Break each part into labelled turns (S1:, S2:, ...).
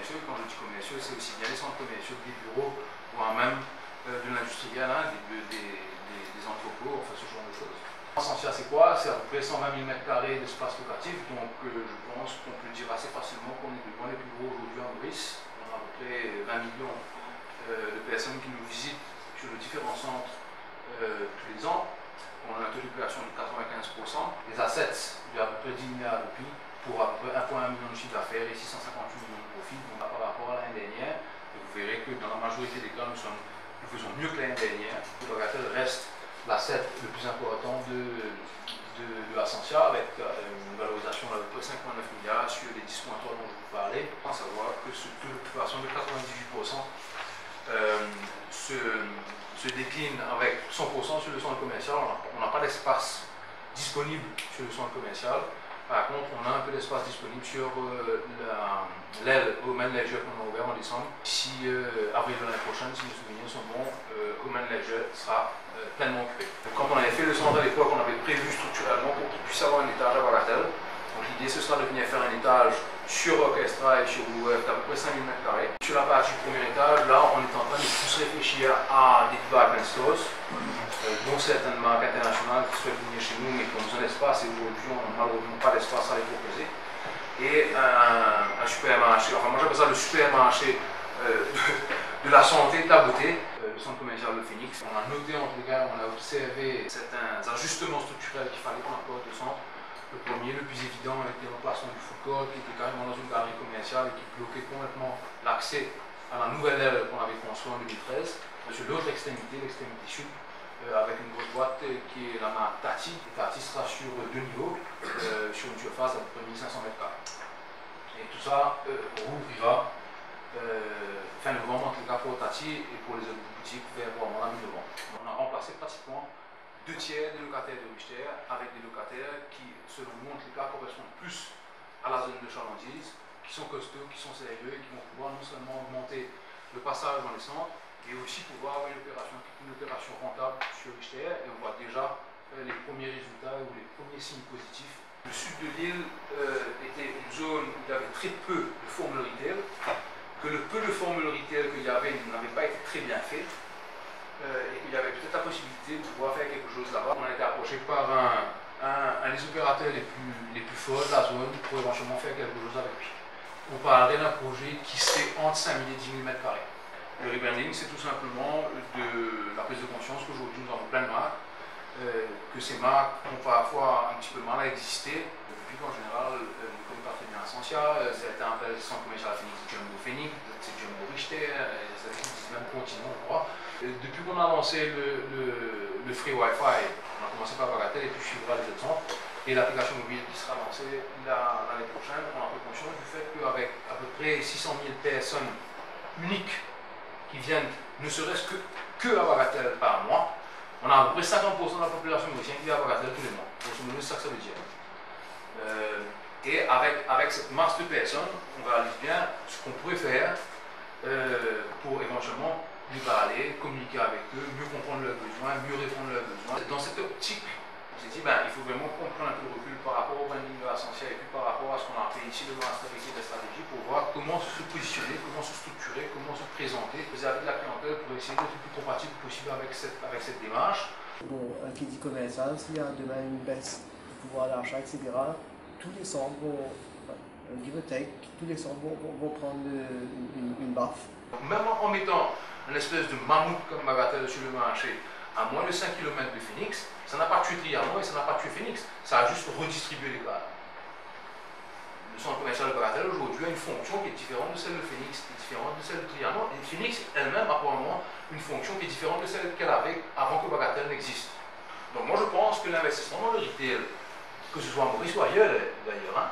S1: commerciaux. Quand je dis commerciaux, c'est aussi bien les centres commerciaux, des bureaux, voire même de l'industriel, hein, des entrepôts, enfin ce genre de choses. Essentia, c'est quoi? C'est à peu près 120 000 m² d'espace locatif, donc je pense qu'on peut dire assez facilement qu'on est devant les plus gros aujourd'hui en Maurice. On a à peu près 20 millions de personnes qui nous visitent sur les différents centres tous les ans. On a un taux d'occupation de 95%. Les assets, il y a à peu près 10 milliards de prix pour à peu près 1,1 million de chiffre d'affaires et 658 millions de profits. Donc par rapport à l'année dernière, vous verrez que dans la majorité des cas, nous faisons mieux que l'année dernière. Le Bagatelle reste l'asset le plus important de Essentia, avec une valorisation d'à peu près 5,9 milliards sur les 10,3 dont je vous parlais. À savoir que ce taux d'occupation de 98% se décline avec 100% sur le centre commercial. On n'a pas d'espace disponible sur le centre commercial. Par contre, on a un peu d'espace disponible sur l'aile Romaine Léger qu'on a ouvert en décembre. D'ici avril de l'année prochaine, si mes souvenirs sont bons, Romaine Léger sera pleinement occupé. Quand on avait fait le centre à l'époque, on avait prévu structurellement pour qu'il puisse avoir un étage à Bagatelle. Donc l'idée, ce sera de venir faire un étage sur Orchestra et sur Blue d'à peu près 5 000 m². Sur la partie du premier étage, là, on est en train de plus réfléchir à des department stores, dont certaines marques internationales qui souhaitent venir chez nous, mais qui ont besoin d'espace, et aujourd'hui, on n'a malheureusement pas d'espace à les proposer. Et un supermarché, enfin moi j'appelle ça le supermarché de la santé, de la beauté, le centre commercial de Phoenix. On a noté, en tout cas, on a observé certains ajustements structurels qu'il fallait qu'on apporte au centre. Le premier, le plus évident, était l'emplacement du food court, qui était carrément dans une galerie commerciale et qui bloquait complètement l'accès à la nouvelle aile qu'on avait construite en 2013. Sur l'autre extrémité, l'extrémité sud, avec une grosse boîte qui est la marque Tati. Et Tati sera sur 2 niveaux, sur une surface à peu près 1500 m². Et tout ça rouvrira fin novembre, en tout cas pour Tati et pour les autres boutiques vers la mi-novembre. On a remplacé pratiquement 2 tiers des locataires de Richter avec des locataires qui, selon nous, en tout cas, correspondent plus à la zone de chalandise, qui sont costauds, qui sont sérieux et qui vont pouvoir non seulement augmenter le passage dans les centres, et aussi pouvoir avoir une opération rentable sur Richter. Et on voit déjà les premiers résultats ou les premiers signes positifs. Le sud de l'île était une zone où il y avait très peu de formules retail, que le peu de formules retail qu'il y avait n'avait pas été très bien fait. Et qu'il y avait peut-être la possibilité de pouvoir faire quelque chose là-bas. On a été approché par un des opérateurs les plus forts de la zone pour éventuellement faire quelque chose avec lui. On parlerait d'un projet qui serait entre 5 000 et 10 000 m². Le rebranding, c'est tout simplement de la prise de conscience qu'aujourd'hui nous avons plein de marques, que ces marques ont parfois un petit peu mal à exister. Depuis qu'en général, on ne connaît pas très bien Essentia, certains appellent le centre commercial à Phoenix Jumbo Phoenix, c'est Jumbo Richter, certains disent même Continent, je crois. Depuis qu'on a lancé le Free Wi-Fi, on a commencé par Bagatelle et puis suivra les autres centres. Et l'application mobile qui sera lancée l'année prochaine, on a pris conscience du fait qu'avec à peu près 600 000 personnes uniques qui viennent ne serait-ce que à Bagatelle par mois, on a à peu près 50% de la population mauricienne qui vient à Bagatelle tous les mois. C'est ça que ça veut dire. Et avec cette masse de personnes, on réalise bien ce qu'on pourrait faire pour éventuellement lui parler, communiquer avec eux, mieux comprendre leurs besoins, mieux répondre à leurs besoins. Dans cette optique, on s'est dit il faut vraiment qu'on prenne un peu de recul par rapport au branding de Essentia et puis par rapport à ce qu'on a appelé ici le master de la stratégie pour voir comment se positionner, comment se structurer, comment se présenter vis-à-vis de la clientèle pour essayer d'être le plus compatible possible avec cette démarche.
S2: Bon, qui dit commercial, s'il y a demain une baisse du pouvoir d'achat, etc., tous les centres vont, give or take, tous les centres vont prendre une baffe.
S1: Même en mettant une espèce de mammouth comme Bagatelle sur le marché à moins de 5 km de Phoenix, ça n'a pas tué Trianon et ça n'a pas tué Phoenix, ça a juste redistribué les cadres. Le centre commercial de Bagatelle aujourd'hui a une fonction qui est différente de celle de Phoenix, qui est différente de celle de Trianon, et Phoenix elle-même a probablement une fonction qui est différente de celle qu'elle avait avant que Bagatelle n'existe. Donc moi je pense que l'investissement dans le retail, que ce soit à Maurice ou ailleurs d'ailleurs,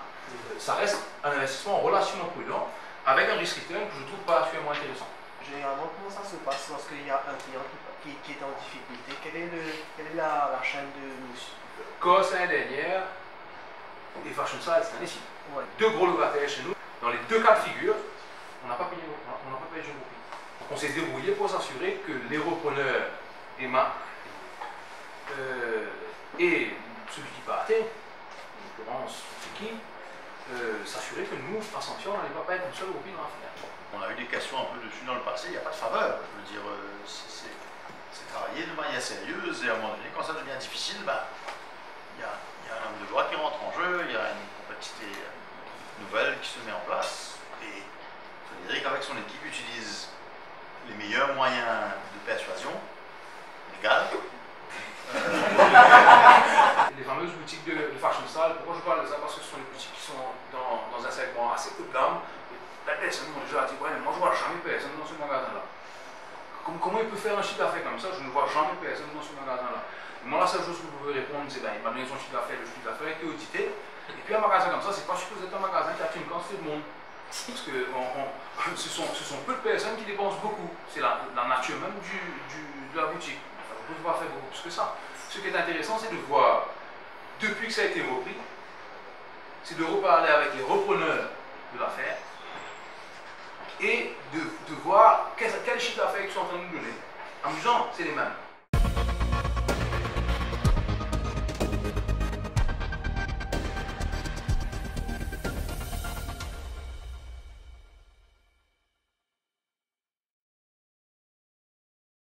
S1: ça reste un investissement relativement prudent, avec un risk return que je trouve particulièrement intéressant.
S2: Généralement, comment ça se passe lorsqu'il y a un client qui est en difficulté? Quelle est la chaîne de news?
S1: Cos l'année dernière et Fashion Side cette année-ci. Ouais. 2 gros locataires chez nous. Dans les 2 cas de figure, on n'a pas payé le Jumbo Prix. Donc on s'est débrouillé pour s'assurer que les repreneurs et marques et celui qui partait, en l'occurrence c'est qui, s'assurer que nous nous, à Ascension, on n'allait pas être une seule groupie dans l'affaire.
S3: On a eu des questions un peu dessus dans le passé, il n'y a pas de faveur. Je veux dire, c'est travailler de manière sérieuse et à un moment donné, quand ça devient difficile, ben, il y a un homme de loi qui rentre en jeu, il y a une complexité nouvelle qui se met en place. Et Frédéric, avec son équipe, utilise les meilleurs moyens de persuasion légale.
S1: Les fameuses boutiques de fashion style, pourquoi je parle de ça? Parce que ce sont des boutiques qui sont dans un segment assez haut de gamme. La personne m'a déjà dit, ouais, mais moi je ne vois jamais personne dans ce magasin-là. Comment il peut faire un chiffre d'affaires comme ça? Je ne vois jamais personne dans ce magasin-là. Moi, la seule chose que vous pouvez répondre, c'est ben, il m'a donné son chiffre d'affaires, le chiffre d'affaires est audité. Et puis un magasin comme ça, c'est pas supposé être un magasin qui attire une quantité de monde. Parce que ce sont peu de personnes qui dépensent beaucoup. C'est la nature même de la boutique. Enfin, vous ne pouvez pas faire beaucoup plus que ça. Ce qui est intéressant, c'est de voir, depuis que ça a été repris, c'est de reparler avec les repreneurs de l'affaire et de voir quel chiffre d'affaires ils sont en train de nous donner. Amusant, c'est les mêmes.